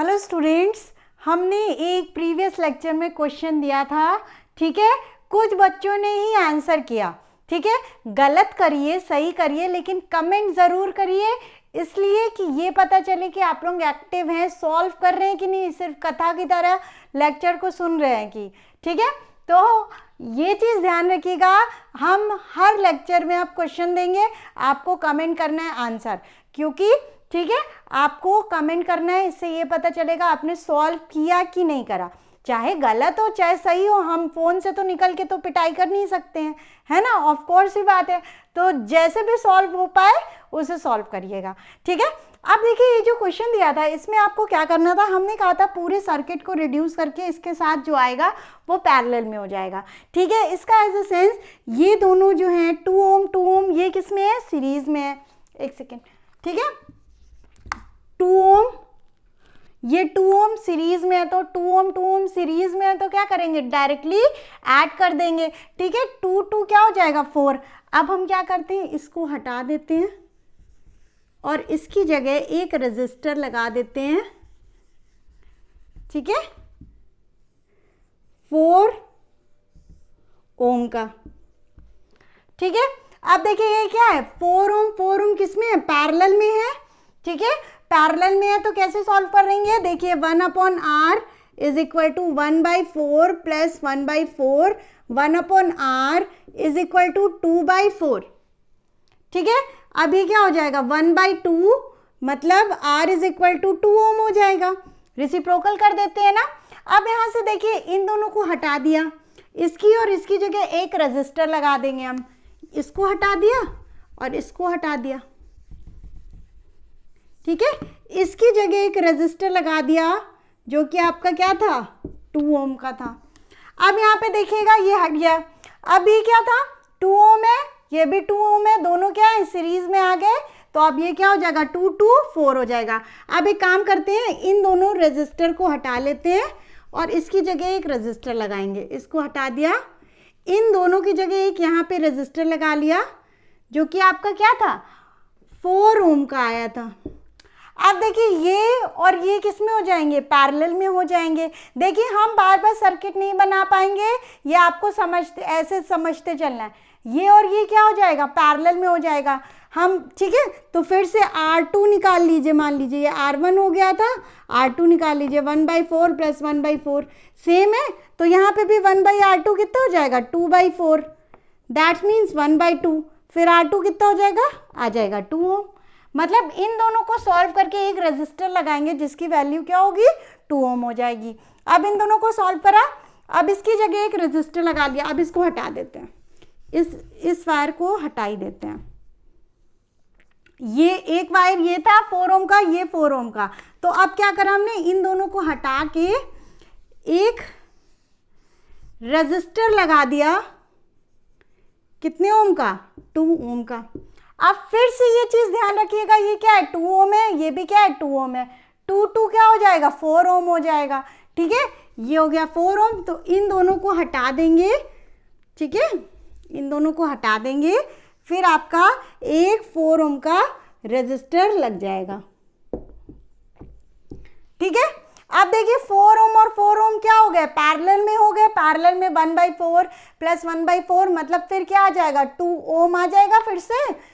Hello students, हमने एक previous lecture में क्वेश्चन दिया था, ठीक है। कुछ बच्चों ने ही आंसर किया, ठीक है। गलत करिए, सही करिए, लेकिन कमेंट ज़रूर करिए, इसलिए कि ये पता चले कि आप लोग एक्टिव हैं, सॉल्व कर रहे हैं कि नहीं, सिर्फ कथा की तरह लेक्चर को सुन रहे हैं कि, ठीक है। तो ये चीज़ ध्यान रखिएगा, हम हर लेक्चर में आप क्वेश्चन देंगे, आपको कमेंट करना है आंसर, क्योंकि ठीक है आपको कमेंट करना है, इससे ये पता चलेगा आपने सॉल्व किया कि नहीं करा। चाहे गलत हो चाहे सही हो, हम फोन से तो निकल के तो पिटाई कर नहीं सकते हैं, है ना, ऑफ कोर्स ही बात है। तो जैसे भी सॉल्व हो पाए उसे सॉल्व करिएगा, ठीक है। अब देखिए, ये जो क्वेश्चन दिया था इसमें आपको क्या करना था, हमने कहा था पूरे सर्किट को रिड्यूस करके इसके साथ जो आएगा वो पैरेलल में हो जाएगा, ठीक है। इसका एज अ सेंस ये दोनों जो हैं 2 ओम ये किस में है, सीरीज में है। एक सेकेंड, ठीक है। 2 ओम, ये 2 ओम सीरीज में है, तो 2 ओम सीरीज में है तो क्या करेंगे, डायरेक्टली ऐड कर देंगे, ठीक है। 2 क्या हो जाएगा 4। अब हम क्या करते हैं, इसको हटा देते हैं और इसकी जगह एक रेजिस्टर लगा देते हैं, ठीक है, 4 ओम का, ठीक है। अब देखिए ये क्या है, 4 ओम किस में है, पैरेलल में है, ठीक है। पैरेलल में है तो कैसे सॉल्व करेंगे, देखिए 1/r is equal to 1/4 plus 1/4, 1/r is equal to 2/4, ठीक है। अब ये क्या हो जाएगा 1/2, मतलब r इज इक्वल टू 2 ओम हो जाएगा। रेसिप्रोकल कर देते हैं ना। अब यहां से देखिए इन दोनों को हटा दिया, इसकी और इसकी जगह एक रेजिस्टर लगा देंगे हम, इसको हटा दिया और इसको हटा दिया, ठीक है। इसकी जगह एक रेजिस्टर लगा दिया जो कि आपका क्या था, 2 ओम का था। अब यहाँ पे देखिएगा ये हट गया। अब ये क्या था, 2 ओम है, ये भी 2 ओम है, दोनों क्या है सीरीज में आ गए, तो अब ये क्या हो जाएगा 2 2 4 हो जाएगा। अब एक काम करते हैं, इन दोनों रेजिस्टर को हटा लेते हैं और इसकी जगह एक रेजिस्टर लगाएंगे, इसको हटा दिया, इन दोनों की जगह एक यहाँ पे रेजिस्टर लगा लिया जो कि आपका क्या था 4 ओम का आया था। अब देखिए ये और ये किस में हो जाएंगे, पैरेलल में हो जाएंगे। देखिए हम बार बार सर्किट नहीं बना पाएंगे, ये आपको समझते ऐसे समझते चलना है। ये और ये क्या हो जाएगा, पैरेलल में हो जाएगा हम, ठीक है। तो फिर से R2 निकाल लीजिए, मान लीजिए ये R1 हो गया था, R2 निकाल लीजिए, 1/4 प्लस 1/4 सेम है, तो यहाँ पे भी 1/R2 कितना हो जाएगा 2/4, दैट मीन्स 1/2, फिर R2 कितना हो जाएगा, आ जाएगा 2 ओम। मतलब इन दोनों को सॉल्व करके एक रेजिस्टर लगाएंगे जिसकी वैल्यू क्या होगी 2 ओम हो जाएगी। अब इन दोनों को सॉल्व करा, अब इसकी जगह एक रेजिस्टर लगा लिया, अब इसको हटा देते हैं, इस वायर को हटा ही देते हैं। ये एक वायर ये था 4 ओम का, ये 4 ओम का, तो अब क्या करा हमने, इन दोनों को हटा के एक रेजिस्टर लगा दिया, कितने ओम का 2 ओम का। अब फिर से ये चीज ध्यान रखिएगा, ये क्या है 2 ओम है, ये भी क्या है 2 ओम है, 2 2 क्या हो जाएगा 4 ओम हो जाएगा, ठीक है। ये हो गया 4 ओम, तो इन दोनों को हटा देंगे, ठीक है, इन दोनों को हटा देंगे, फिर आपका एक 4 ओम का रेजिस्टर लग जाएगा, ठीक है। अब देखिए 4 ओम और 4 ओम क्या हो गए, पैरेलल में हो गए, पैरेलल में 1/4 प्लस 1/4, मतलब फिर क्या आ जाएगा 2 ओम आ जाएगा फिर से।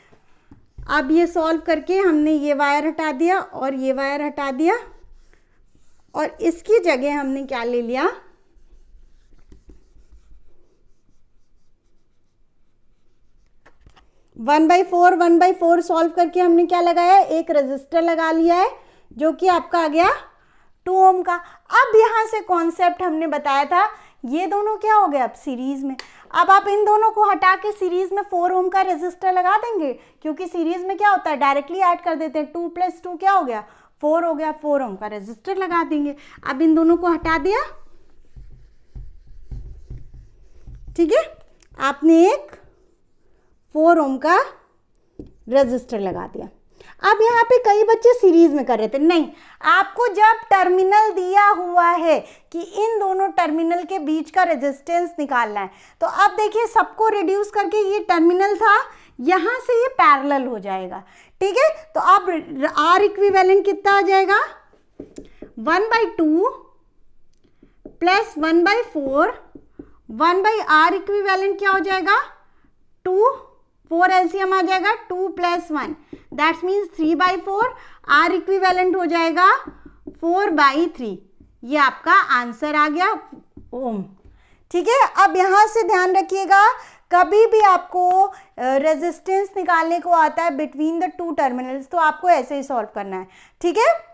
अब ये सॉल्व करके हमने ये वायर हटा दिया और ये वायर हटा दिया और इसकी जगह हमने क्या ले लिया, 1/4 सॉल्व करके हमने क्या लगाया, एक रेजिस्टर लगा लिया है जो कि आपका आ गया 2 ओम का। अब यहाँ से कॉन्सेप्ट हमने बताया था, ये दोनों क्या हो गए अब सीरीज में। अब आप इन दोनों को हटा के सीरीज में 4 ओम का रेजिस्टर लगा देंगे, क्योंकि सीरीज में क्या होता है डायरेक्टली ऐड कर देते हैं, 2 + 2 क्या हो गया 4 हो गया, 4 ओम का रेजिस्टर लगा देंगे। अब इन दोनों को हटा दिया, ठीक है, आपने एक 4 ओम का रेजिस्टर लगा दिया। अब यहाँ पे कई बच्चे सीरीज में कर रहे थे, नहीं, आपको जब टर्मिनल दिया हुआ है कि इन दोनों टर्मिनल के बीच का रेजिस्टेंस निकालना है, तो अब देखिए सबको रिड्यूस करके ये टर्मिनल था, यहाँ से ये पैरेलल हो जाएगा, ठीक है। तो अब R इक्विवेलेंट कितना आ जाएगा 1/2 प्लस 1/4, 1/r इक्विवेलेंट क्या हो जाएगा 2, 4 एलसीएम आ जाएगा 2 + 1 दैट्स मीन्स 3/4, r इक्विवेलेंट हो जाएगा 4/3। ये आपका आंसर आ गया ओम। ठीक है, अब यहां से ध्यान रखिएगा कभी भी आपको रेजिस्टेंस निकालने को आता है बिटवीन द टू टर्मिनल्स तो आपको ऐसे ही सॉल्व करना है। ठीक है,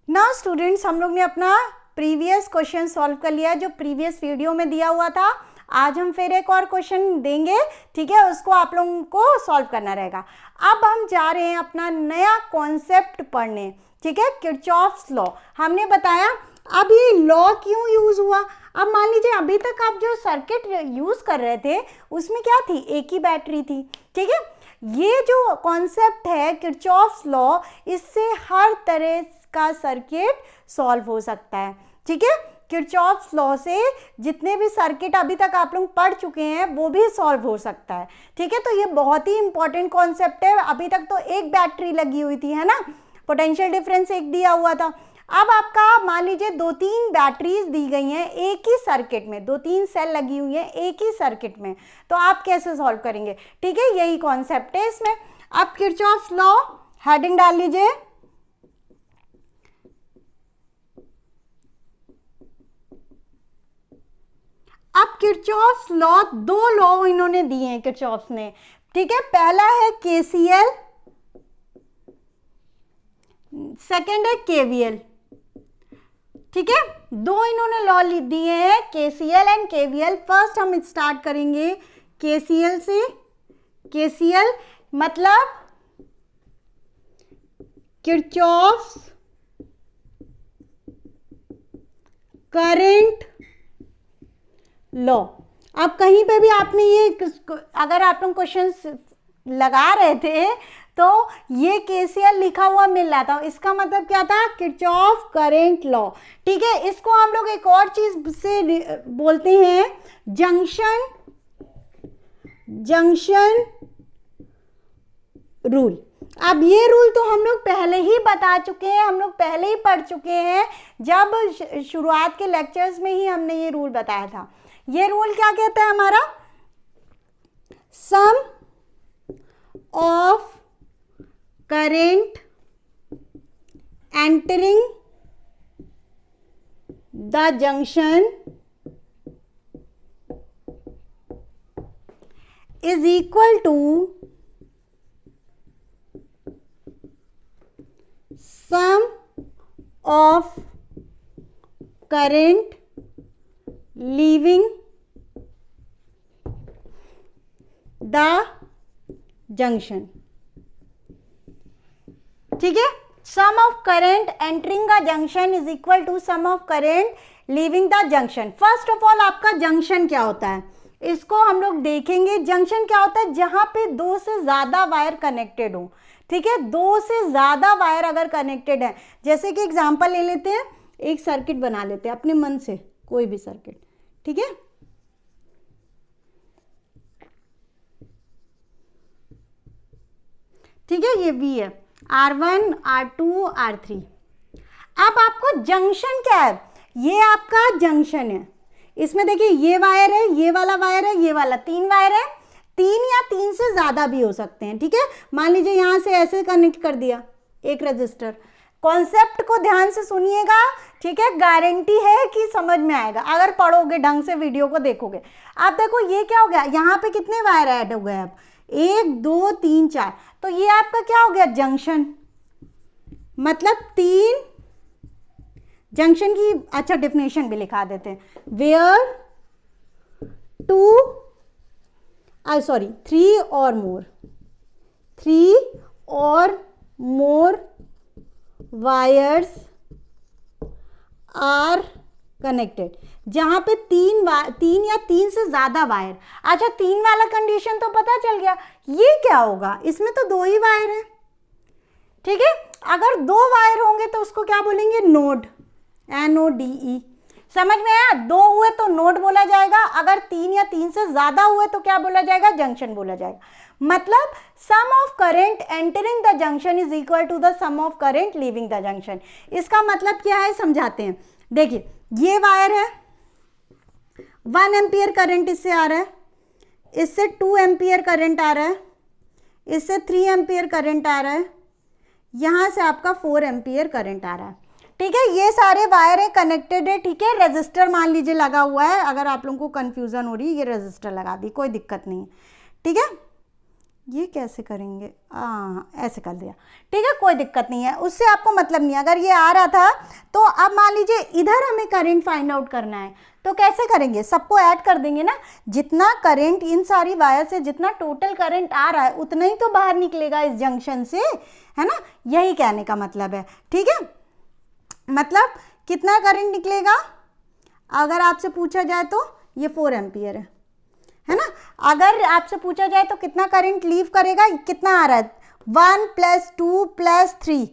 नाउ स्टूडेंट्स हम लोग ने अपना प्रीवियस क्वेश्चन सॉल्व कर लिया जो प्रीवियस वीडियो में दिया हुआ था। आज हम फिर एक और क्वेश्चन देंगे, ठीक है, उसको आप लोगों को सॉल्व करना रहेगा। अब हम जा रहे हैं अपना नया कॉन्सेप्ट पढ़ने, ठीक है, किरचॉफ्स लॉ। हमने बताया अब ये लॉ क्यों यूज हुआ। अब मान लीजिए अभी तक आप जो सर्किट यूज कर रहे थे उसमें क्या थी, एक ही बैटरी थी। ठीक है, ये जो कॉन्सेप्ट है किरचॉफ्स लॉ, इससे हर तरह का सर्किट सॉल्व हो सकता है। ठीक है, किरचॉफ्स लॉ से जितने भी सर्किट अभी तक आप लोग पढ़ चुके हैं वो भी सॉल्व हो सकता है। ठीक है, तो ये बहुत ही इंपॉर्टेंट कॉन्सेप्ट है। अभी तक तो एक बैटरी लगी हुई थी, है ना, पोटेंशियल डिफरेंस एक दिया हुआ था। अब आपका मान लीजिए 2-3 बैटरीज दी गई हैं एक ही सर्किट में, 2-3 सेल लगी हुई हैं एक ही सर्किट में, तो आप कैसे सॉल्व करेंगे। ठीक है, यही कॉन्सेप्ट है इसमें। अब किरचॉफ्स लॉ हेडिंग डाल लीजिए। अब किरचॉफ्स लॉ, दो लॉ इन्होंने दिए हैं किरचॉफ्स ने। ठीक है, पहला है केसीएल, सेकंड है केवीएल। ठीक है, दो इन्होंने लॉ दिए हैं केसीएल एंड केवीएल। फर्स्ट हम स्टार्ट करेंगे केसीएल से। केसीएल मतलब किरचॉफ्स करंट लॉ। अब कहीं पे भी आपने ये, अगर आप लोग क्वेश्चंस लगा रहे थे तो ये केसीएल लिखा हुआ मिल रहा था, इसका मतलब क्या था, किरचॉफ करंट लॉ। ठीक है, इसको हम लोग एक और चीज से बोलते हैं जंक्शन रूल। अब ये रूल तो हम लोग पहले ही बता चुके हैं, हम लोग पहले ही पढ़ चुके हैं, जब शुरुआत के लेक्चर्स में ही हमने ये रूल बताया था। ये रूल क्या कहता है हमारा, sum of current entering the junction is equal to sum of current leaving the junction. ठीक है, sum of current entering the junction is equal to sum of current leaving the junction. First of all आपका junction क्या होता है, इसको हम लोग देखेंगे। जंक्शन क्या होता है, जहां पे दो से ज्यादा वायर कनेक्टेड हो। ठीक है, दो से ज्यादा वायर अगर कनेक्टेड है, जैसे कि एग्जांपल ले लेते हैं, एक सर्किट बना लेते हैं अपने मन से, कोई भी सर्किट। ठीक है, ठीक है, ये V है, R1 R2 R3। अब आपको जंक्शन क्या है, ये आपका जंक्शन है। इसमें देखिए ये वायर है, ये वाला वायर है, ये वाला, 3 वायर है, 3 या 3 से ज्यादा भी हो सकते हैं। ठीक है, मान लीजिए यहां से ऐसे कनेक्ट कर दिया एक रजिस्टर। कॉन्सेप्ट को ध्यान से सुनिएगा, ठीक है, गारंटी है कि समझ में आएगा अगर पढ़ोगे ढंग से, वीडियो को देखोगे। आप देखो ये क्या हो गया, यहाँ पे कितने वायर ऐड हो गए, अब 1 2 3 4, तो ये आपका क्या हो गया, जंक्शन। मतलब 3 जंक्शन की अच्छा डेफिनेशन भी लिखा देते हैं, वेयर 3 और मोर वायर्स आर कनेक्टेड, जहां पे 3 या 3 से ज्यादा वायर। अच्छा 3 वाला कंडीशन तो पता चल गया, ये क्या होगा, इसमें तो 2 ही वायर है। ठीक है, अगर 2 वायर होंगे तो उसको क्या बोलेंगे, नोड, NODE। समझ में आया, 2 हुए तो नोड बोला जाएगा, अगर 3 या 3 से ज्यादा हुए तो क्या बोला जाएगा, जंक्शन बोला जाएगा। मतलब sum of current entering the junction is equal to the sum of current leaving the junction. इसका मतलब क्या है समझाते हैं। देखिए ये वायर है, 1 एम्पियर करंट इससे आ रहा है, इससे 2 एम्पियर करंट आ रहा है, इससे 3 एम्पियर करंट आ रहा है, यहाँ से आपका 4 एम्पियर करंट आ रहा है। ठीक है, ये सारे वायर है, कनेक्टेड है। ठीक है, रेजिस्टर मान लीजिए लगा हुआ है, अगर आप लोगों को कंफ्यूजन हो रही है, ये रेजिस्टर लगा दी, कोई दिक्कत नहीं है। ठीक है, ये कैसे करेंगे, ऐसे कर दिया। ठीक है, कोई दिक्कत नहीं है, उससे आपको मतलब नहीं है। अगर ये आ रहा था तो अब मान लीजिए इधर हमें करंट फाइंड आउट करना है, तो कैसे करेंगे, सबको ऐड कर देंगे ना। जितना करंट इन सारी वायर से, जितना टोटल करंट आ रहा है उतना ही तो बाहर निकलेगा इस जंक्शन से, है ना। यही कहने का मतलब है। ठीक है, मतलब कितना करंट निकलेगा, अगर आपसे पूछा जाए तो ये 4 एम्पियर है ना। अगर आपसे पूछा जाए तो कितना करंट लीव करेगा, कितना आ रहा है, 1 + 2 + 3।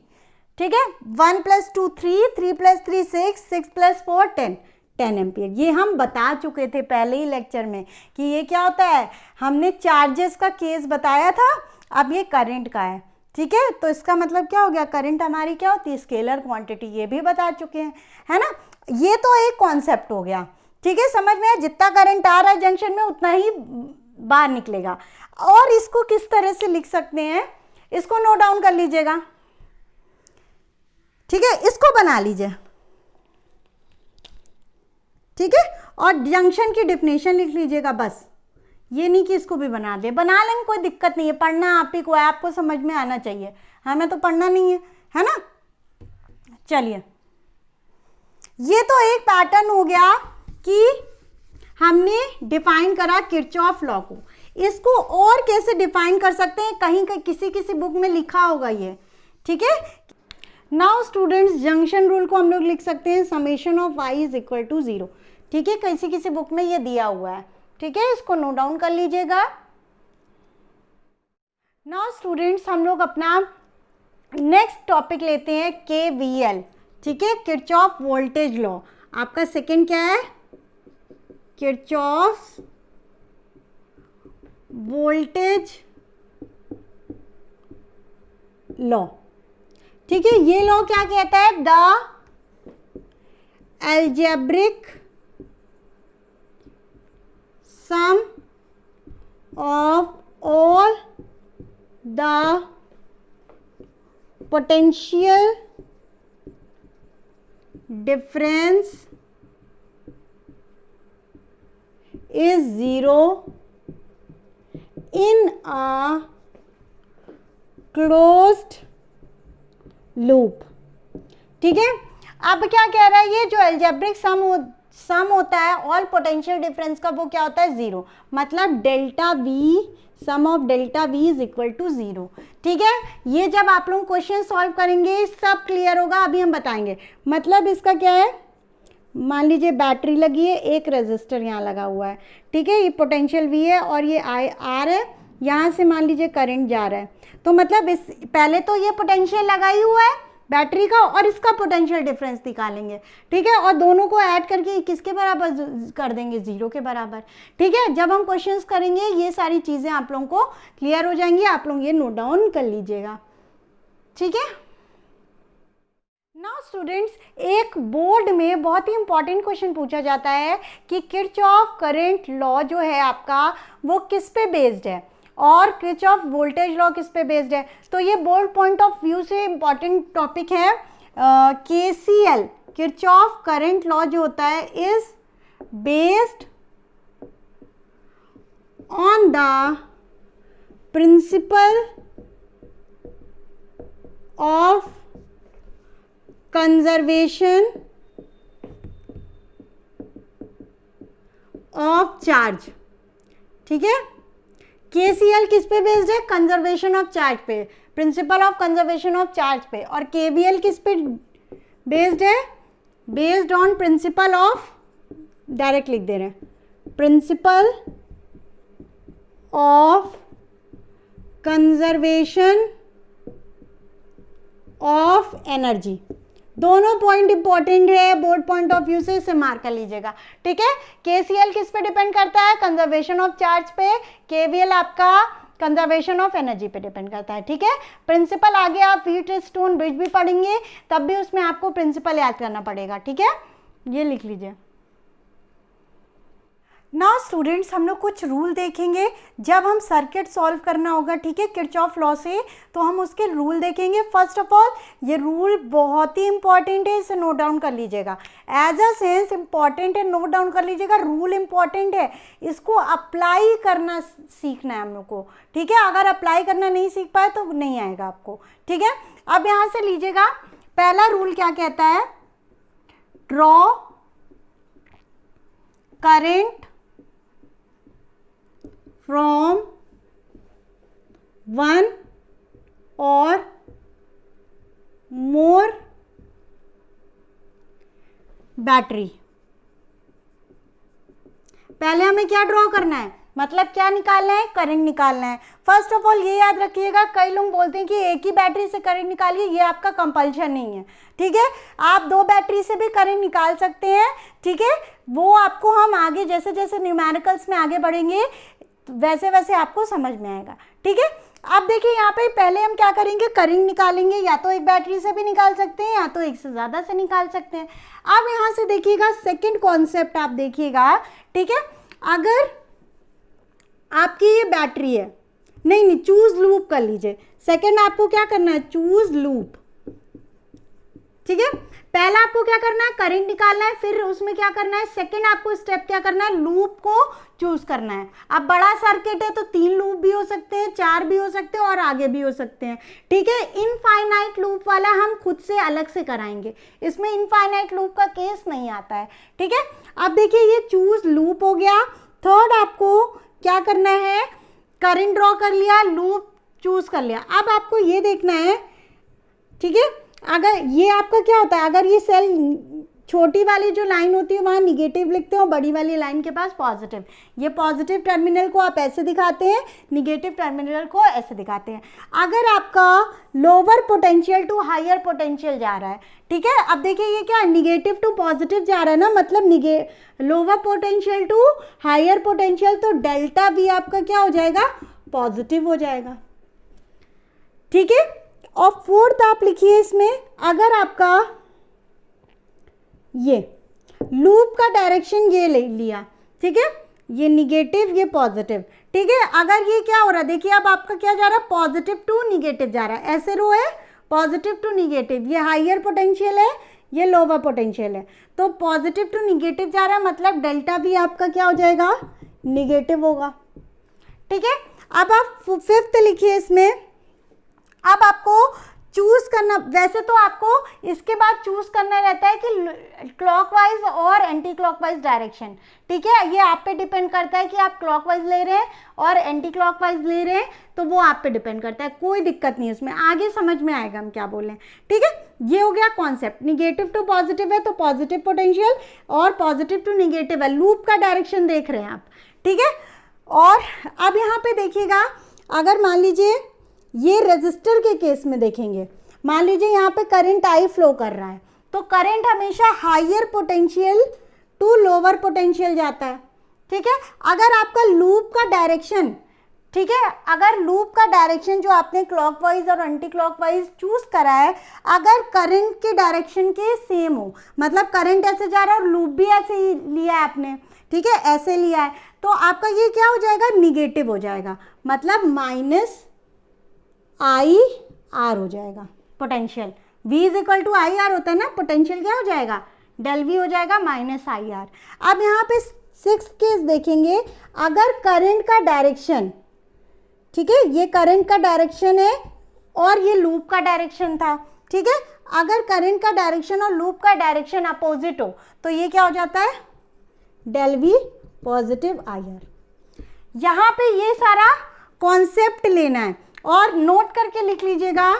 ठीक है, 1 + 2 3, 3 + 3 6, 6 + 4 10 एम्पियर। ये हम बता चुके थे पहले ही लेक्चर में कि ये क्या होता है, हमने चार्जेस का केस बताया था, अब ये करंट का है। ठीक है, तो इसका मतलब क्या हो गया, करंट हमारी क्या होती है, स्केलर क्वांटिटी, ये भी बता चुके हैं, है ना। ये तो एक कॉन्सेप्ट हो गया। ठीक है, समझ में आया, जितना करंट आ रहा है जंक्शन में उतना ही बाहर निकलेगा। और इसको किस तरह से लिख सकते हैं, इसको नोट डाउन कर लीजिएगा। ठीक है, इसको बना लीजिए। ठीक है, और जंक्शन की डेफिनेशन लिख लीजिएगा बस, ये नहीं कि इसको भी बना दे, बना लेंगे कोई दिक्कत नहीं है, पढ़ना आप ही को है, आपको समझ में आना चाहिए, हमें तो पढ़ना नहीं है ना। चलिए, ये तो एक पैटर्न हो गया कि हमने डिफाइन करा किरचॉफ लॉ को। इसको और कैसे डिफाइन कर सकते हैं, कहीं किसी बुक में लिखा होगा ये। ठीक है, नाउ स्टूडेंट्स, जंक्शन रूल को हम लोग लिख सकते हैं summation of y is equal to 0। ठीक है, किसी बुक में ये दिया हुआ है। ठीक है, इसको नोट डाउन कर लीजिएगा। नाउ स्टूडेंट्स, हम लोग अपना नेक्स्ट टॉपिक लेते हैं KVL। ठीक है, किरचॉफ वोल्टेज लॉ। आपका सेकंड क्या है, किरचॉफ वोल्टेज लॉ। ठीक है, ये लॉ क्या कहता है, the algebraic sum of all the potential difference is 0 in a closed loop। ठीक है, अब क्या कह रहा है, ये जो एल्जेब्रिक सम होता है ऑल पोटेंशियल डिफरेंस का, वो क्या होता है, 0। मतलब delta V, sum of delta V is equal to 0। ठीक है, ये जब आप लोग क्वेश्चन सॉल्व करेंगे सब क्लियर होगा, अभी हम बताएंगे। मतलब इसका क्या है, मान लीजिए बैटरी लगी है, एक रेजिस्टर यहाँ लगा हुआ है। ठीक है, ये पोटेंशियल V है और ये R है, यहाँ से मान लीजिए करंट जा रहा है। तो मतलब इस पहले तो ये पोटेंशियल लगा ही हुआ है बैटरी का, और इसका पोटेंशियल डिफरेंस निकालेंगे। ठीक है, और दोनों को ऐड करके किसके बराबर कर देंगे, 0 के बराबर। ठीक है, जब हम क्वेश्चंस करेंगे ये सारी चीज़ें आप लोगों को क्लियर हो जाएंगी, आप लोग ये नोट डाउन कर लीजिएगा। ठीक है, नाउ स्टूडेंट्स, एक बोर्ड में बहुत ही इंपॉर्टेंट क्वेश्चन पूछा जाता है कि किरचॉफ करंट लॉ जो है आपका वो किस पे बेस्ड है और किरचॉफ वोल्टेज लॉ किस पे बेस्ड है। तो ये बोर्ड पॉइंट ऑफ व्यू से इंपॉर्टेंट टॉपिक है। KCL, किरचॉफ करंट लॉ जो होता है, is based on the principle of conservation of charge. ठीक है, KCL किस पे बेस्ड है, कंजर्वेशन ऑफ चार्ज पे, principle of conservation of charge पे। और KVL किस पे बेस्ड है, based on principle of, direct लिख दे रहे हैं, principle of conservation of energy. दोनों पॉइंट इंपॉर्टेंट है बोर्ड पॉइंट ऑफ व्यू से, इसे मार्क कर लीजिएगा। ठीक है, KCL किस पे डिपेंड करता है, कंजर्वेशन ऑफ चार्ज पे। KVL आपका कंजर्वेशन ऑफ एनर्जी पे डिपेंड करता है, ठीक है। प्रिंसिपल आगे आप व्हीट स्टोन ब्रिज भी पढ़ेंगे, तब भी उसमें आपको प्रिंसिपल याद करना पड़ेगा, ठीक है। ये लिख लीजिए। नाउ स्टूडेंट्स, हम लोग कुछ रूल देखेंगे जब हम सर्किट सॉल्व करना होगा, ठीक है, किरचॉफ लॉ से, तो हम उसके रूल देखेंगे। फर्स्ट ऑफ ऑल ये रूल बहुत ही इंपॉर्टेंट है, इसे नोट डाउन कर लीजिएगा। एज अ सेंस इंपॉर्टेंट है, नोट डाउन कर लीजिएगा। रूल इंपॉर्टेंट है, इसको अप्लाई करना सीखना है हम लोग को, ठीक है। अगर अप्लाई करना नहीं सीख पाए तो नहीं आएगा आपको, ठीक है। अब यहाँ से लीजिएगा, पहला रूल क्या कहता है, draw current from one or more battery. पहले हमें क्या ड्रॉ करना है, मतलब क्या निकालना है, करंट निकालना है। फर्स्ट ऑफ ऑल ये याद रखिएगा, कई लोग बोलते हैं कि एक ही बैटरी से करंट निकालिए, ये आपका कंपल्शन नहीं है, ठीक है। आप दो बैटरी से भी करंट निकाल सकते हैं, ठीक है। वो आपको हम आगे जैसे जैसे न्यूमेरिकल्स में आगे बढ़ेंगे वैसे वैसे आपको समझ में आएगा, ठीक है। अब देखिए यहाँ पे पहले हम क्या करेंगे, करंट निकालेंगे, या तो एक बैटरी से भी निकाल सकते हैं या तो एक से ज़्यादा से निकाल सकते हैं। अब यहाँ से देखिएगा सेकंड कॉन्सेप्ट आप देखिएगा, ठीक है। अगर आपकी ये बैटरी है, नहीं चूज लूप कर लीजिए। सेकंड आपको क्या करना है, चूज लूप, ठीक है। पहला आपको क्या करना है, करंट निकालना है, फिर उसमें क्या करना है, सेकंड आपको स्टेप क्या करना है, लूप को चूज करना है। अब बड़ा सर्किट है तो 3 लूप भी हो सकते हैं, 4 भी हो सकते हैं और आगे भी हो सकते हैं, ठीक है। इनफाइनाइट लूप वाला हम खुद से अलग से कराएंगे, इसमें इनफाइनाइट लूप का केस नहीं आता है, ठीक है। अब देखिए ये चूज लूप हो गया। थर्ड आपको क्या करना है, करंट ड्रॉ कर लिया, लूप चूज कर लिया। अब आपको ये देखना है, ठीक है, अगर ये आपका क्या होता है, अगर ये सेल छोटी वाली जो लाइन होती है वहाँ निगेटिव लिखते हैं और बड़ी वाली लाइन के पास पॉजिटिव, ये पॉजिटिव टर्मिनल को आप ऐसे दिखाते हैं, निगेटिव टर्मिनल को ऐसे दिखाते हैं। अगर आपका lower potential to higher potential जा रहा है, ठीक है। अब देखिए ये क्या, निगेटिव टू पॉजिटिव जा रहा है ना, मतलब lower potential to higher potential, तो डेल्टा वी आपका क्या हो जाएगा, पॉजिटिव हो जाएगा, ठीक है। और फोर्थ आप लिखिए इसमें, अगर आपका ये लूप का डायरेक्शन ये ले लिया, ठीक है, ये निगेटिव ये पॉजिटिव, ठीक है। अगर ये क्या हो रहा है, देखिए अब आपका क्या जा रहा है, पॉजिटिव टू निगेटिव जा रहा है, ऐसे रो है, पॉजिटिव टू निगेटिव, ये हायर पोटेंशियल है, ये लोअर पोटेंशियल है, तो पॉजिटिव टू निगेटिव जा रहा है, मतलब डेल्टा भी आपका क्या हो जाएगा, निगेटिव होगा, ठीक है। अब आप फिफ्थ लिखिए इसमें, अब आपको चूज करना, वैसे तो आपको इसके बाद चूज करना रहता है कि क्लॉकवाइज और एंटी क्लॉकवाइज डायरेक्शन, ठीक है। ये आप पे डिपेंड करता है कि आप क्लॉकवाइज ले रहे हैं और एंटी क्लॉकवाइज ले रहे हैं, तो वो आप पे डिपेंड करता है, कोई दिक्कत नहीं है उसमें, आगे समझ में आएगा हम क्या बोल रहे हैं, ठीक है। ये हो गया कॉन्सेप्ट, निगेटिव टू पॉजिटिव है तो पॉजिटिव पोटेंशियल और पॉजिटिव टू निगेटिव है, लूप का डायरेक्शन देख रहे हैं आप, ठीक है। और अब यहाँ पे देखिएगा, अगर मान लीजिए ये रेजिस्टर के केस में देखेंगे, मान लीजिए यहाँ पे करंट आई फ्लो कर रहा है, तो करंट हमेशा higher potential to lower potential जाता है, ठीक है। अगर आपका लूप का डायरेक्शन, ठीक है, अगर लूप का डायरेक्शन जो आपने क्लॉकवाइज और एंटी क्लॉकवाइज चूज करा है, अगर करंट के डायरेक्शन के सेम हो, मतलब करंट ऐसे जा रहा है और लूप भी ऐसे ही लिया है आपने, ठीक है, ऐसे लिया है, तो आपका ये क्या हो जाएगा, निगेटिव हो जाएगा, मतलब माइनस आई आर हो जाएगा potential, V is equal to I R होता है ना, पोटेंशियल क्या हो जाएगा, डेल V हो जाएगा माइनस आई आर। अब यहाँ पे 6th केस देखेंगे, अगर करंट का डायरेक्शन, ठीक है, ये करंट का डायरेक्शन है और ये लूप का डायरेक्शन था, ठीक है, अगर करंट का डायरेक्शन और लूप का डायरेक्शन अपोजिट हो तो ये क्या हो जाता है, del V positive I R. यहाँ पे ये सारा कॉन्सेप्ट लेना है और नोट करके लिख लीजिएगा,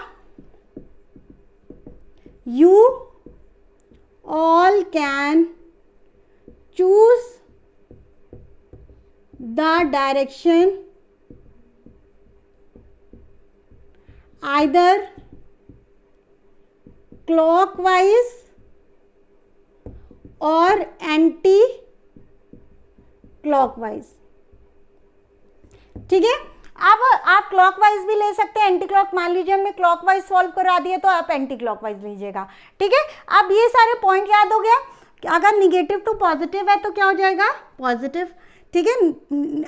you all can choose the direction either clockwise और anti clockwise, ठीक है। अब आप क्लॉकवाइज भी ले सकते हैं, एंटी क्लॉक, मान लीजिए हमने क्लॉकवाइज सॉल्व करा दिए तो आप एंटी क्लॉकवाइज लीजिएगा, ठीक है। अब ये सारे पॉइंट याद हो गया, अगर निगेटिव टू पॉजिटिव है तो क्या हो जाएगा, पॉजिटिव, ठीक है,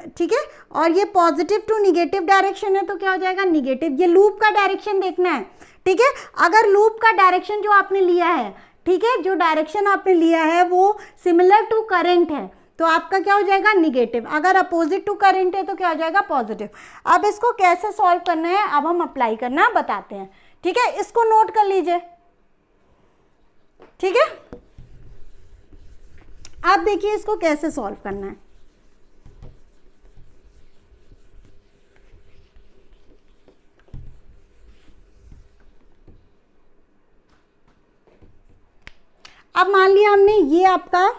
ठीक है। और ये पॉजिटिव टू निगेटिव डायरेक्शन है तो क्या हो जाएगा, निगेटिव। ये लूप का डायरेक्शन देखना है, ठीक है। अगर लूप का डायरेक्शन जो आपने लिया है, ठीक है, जो डायरेक्शन आपने लिया है वो सिमिलर टू करंट है तो आपका क्या हो जाएगा, निगेटिव। अगर अपोजिट टू करंट है तो क्या हो जाएगा, पॉजिटिव। अब इसको कैसे सॉल्व करना है अब हम अप्लाई करना बताते हैं, ठीक है। इसको नोट कर लीजिए, ठीक है। अब देखिए इसको कैसे सॉल्व करना है। अब मान लिया हमने ये आपका,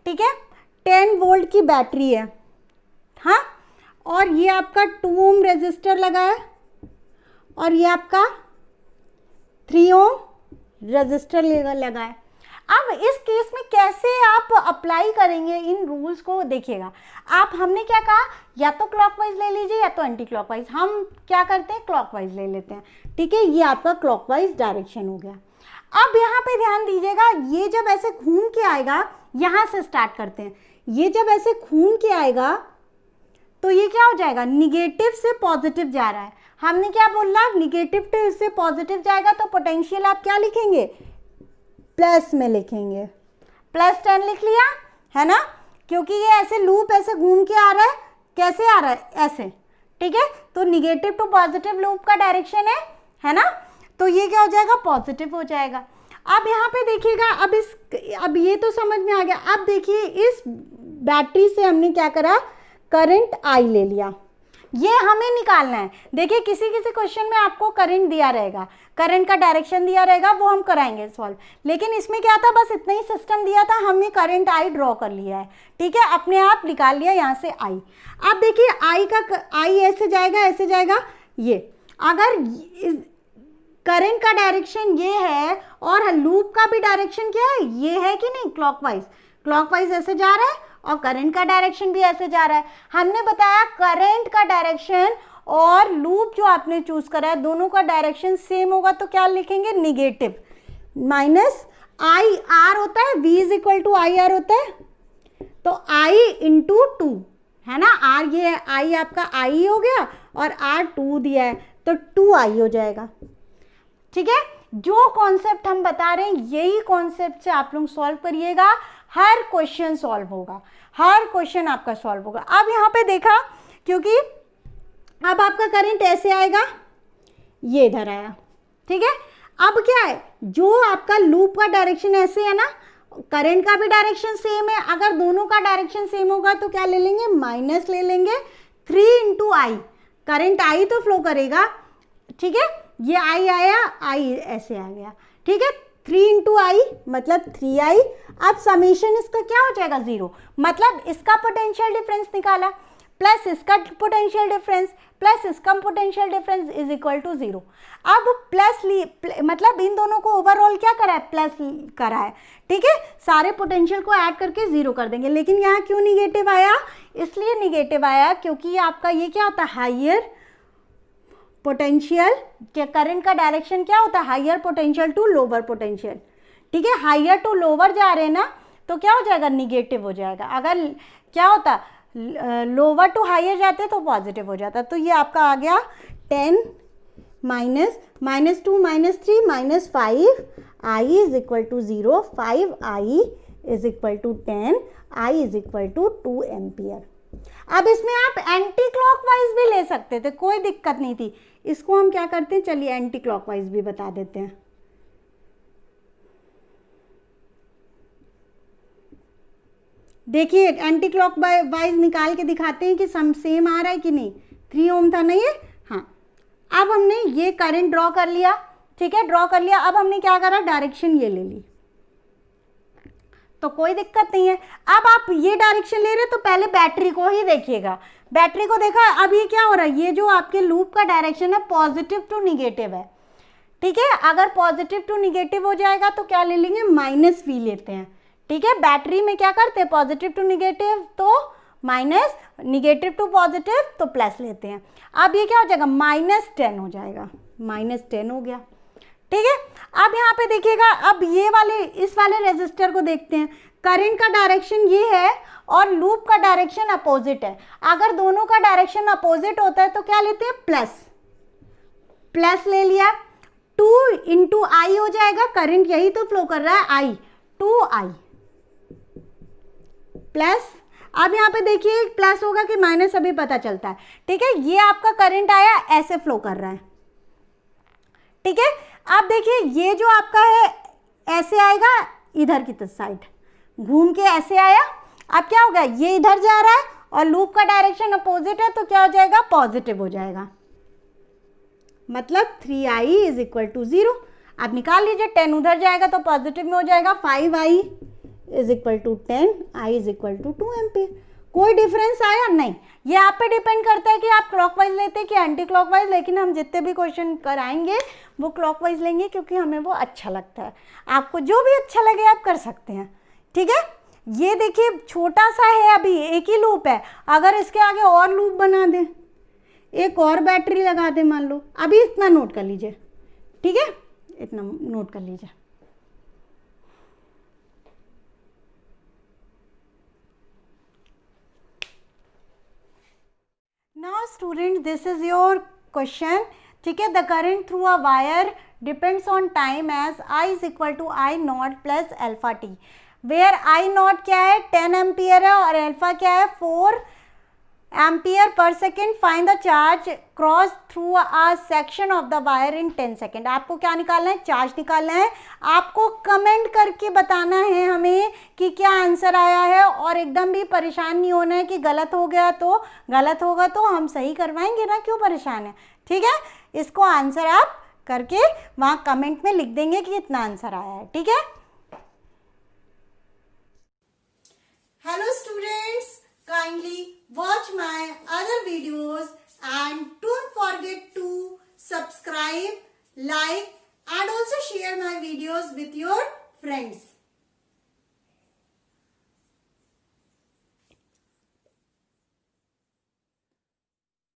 ठीक है, 10 वोल्ट की बैटरी है, हाँ, और ये आपका 2 ओम रेजिस्टर लगा है और ये आपका 3 ओम रेजिस्टर लगा है। अब इस केस में कैसे आप अप्लाई करेंगे इन रूल्स को देखिएगा आप। हमने क्या कहा, या तो क्लॉकवाइज ले लीजिए या तो एंटी क्लॉकवाइज। हम क्या करते हैं, क्लॉकवाइज ले लेते हैं, ठीक है। ये आपका क्लॉकवाइज डायरेक्शन हो गया। अब यहाँ पे ध्यान दीजिएगा, ये जब ऐसे घूम के आएगा, यहां से स्टार्ट करते हैं, ये जब ऐसे घूम के आएगा तो ये क्या हो जाएगा, निगेटिव से पॉजिटिव जा रहा है। हमने क्या बोला, निगेटिव से पॉजिटिव जाएगा तो पोटेंशियल आप क्या लिखेंगे, प्लस में लिखेंगे, +10 लिख लिया है ना, क्योंकि ये ऐसे लूप ऐसे घूम के आ रहा है, कैसे आ रहा है, ऐसे, ठीक है। तो निगेटिव टू पॉजिटिव लूप का डायरेक्शन है ना, तो ये क्या हो जाएगा, पॉजिटिव हो जाएगा। अब यहाँ पे देखिएगा, अब ये तो समझ में आ गया। अब देखिए इस बैटरी से हमने क्या करा, करंट आई ले लिया, ये हमें निकालना है। देखिए किसी किसी क्वेश्चन में आपको करंट दिया रहेगा, करंट का डायरेक्शन दिया रहेगा, वो हम कराएंगे सॉल्व। लेकिन इसमें क्या था, बस इतना ही सिस्टम दिया था, हमने करंट आई ड्रॉ कर लिया है, ठीक है, अपने आप निकाल लिया यहाँ से आई। अब देखिए आई ऐसे जाएगा, ये अगर करंट का डायरेक्शन ये है और लूप का भी डायरेक्शन क्या है, ये है कि नहीं, क्लॉकवाइज ऐसे जा रहा है और करंट का डायरेक्शन भी ऐसे जा रहा है। हमने बताया करंट का डायरेक्शन और लूप जो आपने चूज करा है दोनों का डायरेक्शन सेम होगा तो क्या लिखेंगे, निगेटिव, माइनस आई आर होता है, V is equal to I R होता है, तो I इंटू 2 है ना, आर ये है, आई आपका आई हो गया और आर 2 दिया है तो 2I हो जाएगा, ठीक है। जो कॉन्सेप्ट हम बता रहे हैं यही कॉन्सेप्ट से आप लोग सॉल्व करिएगा, हर क्वेश्चन सॉल्व होगा, हर क्वेश्चन आपका सॉल्व होगा। अब यहाँ पे देखा, क्योंकि अब आपका करंट ऐसे आएगा, ये इधर आया, ठीक है। अब क्या है, जो आपका लूप का डायरेक्शन ऐसे है ना, करंट का भी डायरेक्शन सेम है, अगर दोनों का डायरेक्शन सेम होगा तो क्या ले लेंगे, माइनस ले लेंगे, 3 इंटू आई, करंट आई तो फ्लो करेगा, ठीक है, ये आई आया, आई ऐसे आ गया, ठीक है, 3 इंटू आई मतलब 3I। अब समेशन इसका क्या हो जाएगा, 0, मतलब इसका पोटेंशियल डिफरेंस निकाला प्लस इसका पोटेंशियल डिफरेंस प्लस इसका potential difference is equal to 0। अब मतलब इन दोनों को ओवरऑल क्या करा है, प्लस करा है, ठीक है, सारे पोटेंशियल को ऐड करके 0 कर देंगे। लेकिन यहाँ क्यों निगेटिव आया, इसलिए निगेटिव आया क्योंकि आपका ये क्या होता है, हाइयर पोटेंशियल, करंट का डायरेक्शन क्या होता है, higher potential to lower potential, ठीक है, हाइयर टू लोअर जा रहे हैं ना तो क्या हो जाएगा, निगेटिव हो जाएगा। अगर क्या होता, लोअर टू हाइयर जाते तो पॉजिटिव हो जाता। तो ये आपका आ गया 10 माइनस -2 -3 -5 I is equal to 0, 5I is equal to 10, I is equal to 2 ampere. अब इसमें आप एंटी क्लॉकवाइज भी ले सकते थे, कोई दिक्कत नहीं थी। इसको हम क्या करते हैं, चलिए एंटी क्लॉकवाइज भी बता देते हैं। देखिए एंटी क्लॉकवाइज निकाल के दिखाते हैं कि सेम आ रहा है कि नहीं। 3 ओम था ना ये, हाँ। अब हमने ये करंट ड्रॉ कर लिया, ठीक है, ड्रॉ कर लिया। अब हमने क्या करा, डायरेक्शन ये ले ली तो कोई दिक्कत नहीं है। अब आप ये डायरेक्शन ले रहे तो पहले बैटरी को ही देखिएगा, बैटरी को देखा। अब ये क्या हो रहा है, ये जो आपके लूप का डायरेक्शन है पॉजिटिव टू निगेटिव है, ठीक है। अगर पॉजिटिव टू निगेटिव हो जाएगा तो क्या ले लेंगे, -V लेते हैं, ठीक है। बैटरी में क्या करते हैं, पॉजिटिव टू निगेटिव तो माइनस, निगेटिव टू पॉजिटिव तो प्लस लेते हैं। अब ये क्या हो जाएगा, -10 हो जाएगा, -10 हो गया। ठीक है, अब यहाँ पे देखिएगा, अब ये वाले, इस वाले रेजिस्टर को देखते हैं। करंट का डायरेक्शन ये है और लूप का डायरेक्शन अपोजिट है। अगर दोनों का डायरेक्शन अपोजिट होता है तो क्या लेते हैं, प्लस ले लिया। 2 इंटू आई हो जाएगा, करंट यही तो फ्लो कर रहा है, आई, 2i प्लस। अब यहाँ पे देखिए प्लस होगा कि माइनस अभी पता चलता है। ठीक है, ये आपका करंट आया, ऐसे फ्लो कर रहा है। ठीक है, अब देखिए ये जो आपका है ऐसे आएगा, इधर की साइड घूम के ऐसे आया। अब क्या हो गया, ये इधर जा रहा है और लूप का डायरेक्शन अपोजिट है तो क्या हो जाएगा, पॉजिटिव हो जाएगा। मतलब 3i इज इक्वल टू 0। आप निकाल लीजिए, 10 उधर जाएगा तो पॉजिटिव में हो जाएगा, 5i is equal to 10, i is equal to 2 ampere. कोई डिफरेंस आया नहीं। ये आप पे डिपेंड करता है कि आप क्लॉकवाइज लेते हैं कि एंटी क्लॉकवाइज, लेकिन हम जितने भी क्वेश्चन कराएंगे वो क्लॉकवाइज लेंगे क्योंकि हमें वो अच्छा लगता है। आपको जो भी अच्छा लगे आप कर सकते हैं। ठीक है, ये देखिए छोटा सा है, अभी एक ही लूप है, अगर इसके आगे और लूप बना दें, एक और बैटरी लगा दें मान लो, अभी इतना नोट कर लीजिए। ठीक है, इतना नोट कर लीजिए। Now student, this is your question. ठीक है, the current through a wire depends on time as I is equal to I naught plus alpha t, where I naught क्या है, 10 एम्पियर है और अल्फा क्या है, 4 ampere per second. Find the charge cross through a section of the wire in 10 second. आपको क्या निकालना है, चार्ज निकालना है। आपको कमेंट करके बताना है हमें कि क्या आंसर आया है, और एकदम भी परेशान नहीं होना है कि गलत हो गया तो, गलत होगा तो हम सही करवाएंगे ना, क्यों परेशान है। ठीक है, इसको आंसर आप करके वहाँ कमेंट में लिख देंगे कि इतना आंसर आया है। ठीक है, hello students, kindly watch my other videos and don't forget to subscribe, like and also share my videos with your friends.